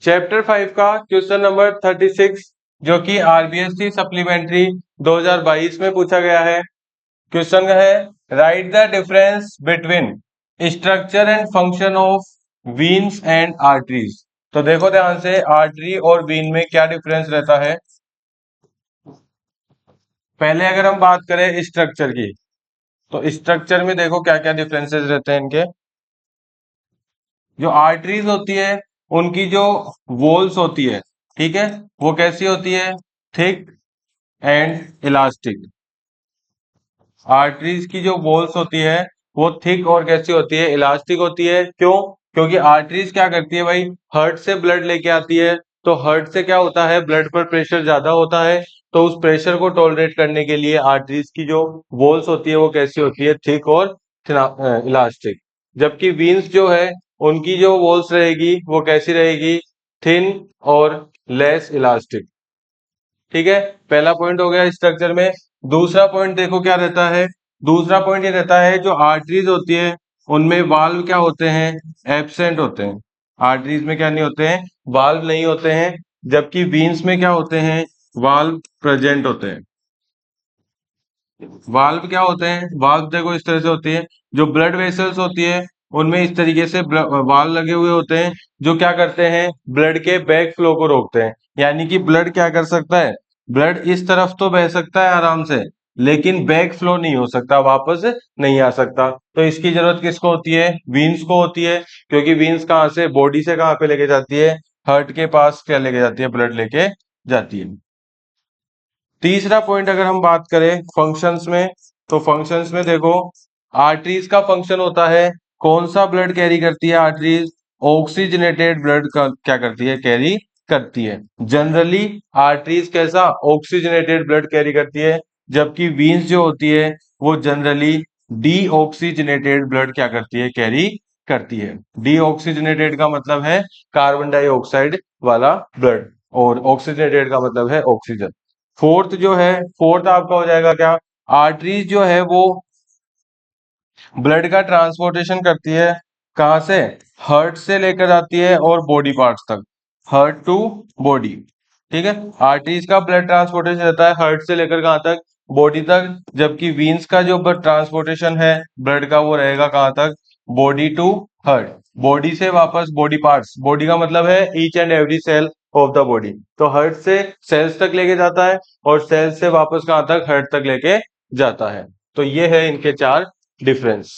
Chapter 5 का question number 36 जो कि आरबीएससी सप्लीमेंट्री 2022 में पूछा गया है। क्वेश्चन है write the difference between structure and function of veins and arteries. तो देखो ध्यान से, आर्टरी और वीन में क्या डिफरेंस रहता है। पहले अगर हम बात करें स्ट्रक्चर की, तो स्ट्रक्चर में देखो क्या क्या डिफरेंसेस रहते हैं इनके। जो आर्टरीज होती है उनकी जो वॉल्स होती है, ठीक है, वो कैसी होती है, थिक एंड इलास्टिक। आर्टरीज की जो वॉल्स होती है वो थिक और कैसी होती है, इलास्टिक होती है। क्यों? क्योंकि आर्टरीज क्या करती है भाई, हार्ट से ब्लड लेके आती है। तो हार्ट से क्या होता है, ब्लड पर प्रेशर ज्यादा होता है, तो उस प्रेशर को टॉलरेट करने के लिए आर्टरीज की जो वॉल्स होती है वो कैसी होती है, थिक और इलास्टिक। जबकि वीन्स जो है उनकी जो वॉल्स रहेगी वो कैसी रहेगी, थिन और लेस इलास्टिक। ठीक है, पहला पॉइंट हो गया स्ट्रक्चर में। दूसरा पॉइंट देखो क्या रहता है, दूसरा पॉइंट ये रहता है जो आर्टरीज होती है उनमें वाल्व क्या होते हैं, एब्सेंट होते हैं। आर्टरीज में क्या नहीं होते हैं, वाल्व नहीं होते हैं। जबकि वीन्स में क्या होते हैं, वाल्व प्रेजेंट होते हैं। वाल्व क्या होते हैं, वाल्व देखो इस तरह से होती है। जो ब्लड वेसल्स होती है उनमें इस तरीके से वाल्व लगे हुए होते हैं जो क्या करते हैं, ब्लड के बैक फ्लो को रोकते हैं। यानी कि ब्लड क्या कर सकता है, ब्लड इस तरफ तो बह सकता है आराम से, लेकिन बैक फ्लो नहीं हो सकता, वापस नहीं आ सकता। तो इसकी जरूरत किसको होती है, वीन्स को होती है। क्योंकि वीन्स कहाँ से, बॉडी से कहाँ पे लेके जाती है, हार्ट के पास क्या लेके जाती है, ब्लड लेके जाती है। तीसरा पॉइंट अगर हम बात करें फंक्शंस में, तो फंक्शंस में देखो आर्टरीज का फंक्शन होता है, कौन सा ब्लड कैरी करती है आर्टरीज, ऑक्सीजनेटेड ब्लड का क्या करती है, कैरी करती है। जनरली आर्टरीज कैसा, ऑक्सीजनेटेड ब्लड कैरी करती है। जबकि वीन्स जो होती है वो जनरली डीऑक्सीजनेटेड ब्लड क्या करती है, कैरी करती है। डीऑक्सीजनेटेड का मतलब है कार्बन डाइऑक्साइड वाला ब्लड, और ऑक्सीजनेटेड का मतलब है ऑक्सीजन। फोर्थ जो है, फोर्थ आपका हो जाएगा क्या, आर्टरीज जो है वो ब्लड का ट्रांसपोर्टेशन करती है, कहां से, हार्ट से लेकर जाती है और बॉडी पार्ट्स तक, हार्ट टू बॉडी। ठीक है, आर्टरीज का ब्लड ट्रांसपोर्टेशन रहता है हार्ट से लेकर कहां तक, बॉडी तक। जबकि वीन्स का जो ब्लड ट्रांसपोर्टेशन है ब्लड का वो रहेगा कहां तक, बॉडी टू हार्ट, बॉडी से वापस बॉडी पार्ट्स। बॉडी का मतलब है each and every cell of the body. तो हार्ट से सेल्स तक लेके जाता है और सेल्स से वापस कहां तक, हार्ट तक लेके जाता है। तो ये है इनके चार डिफरेंस।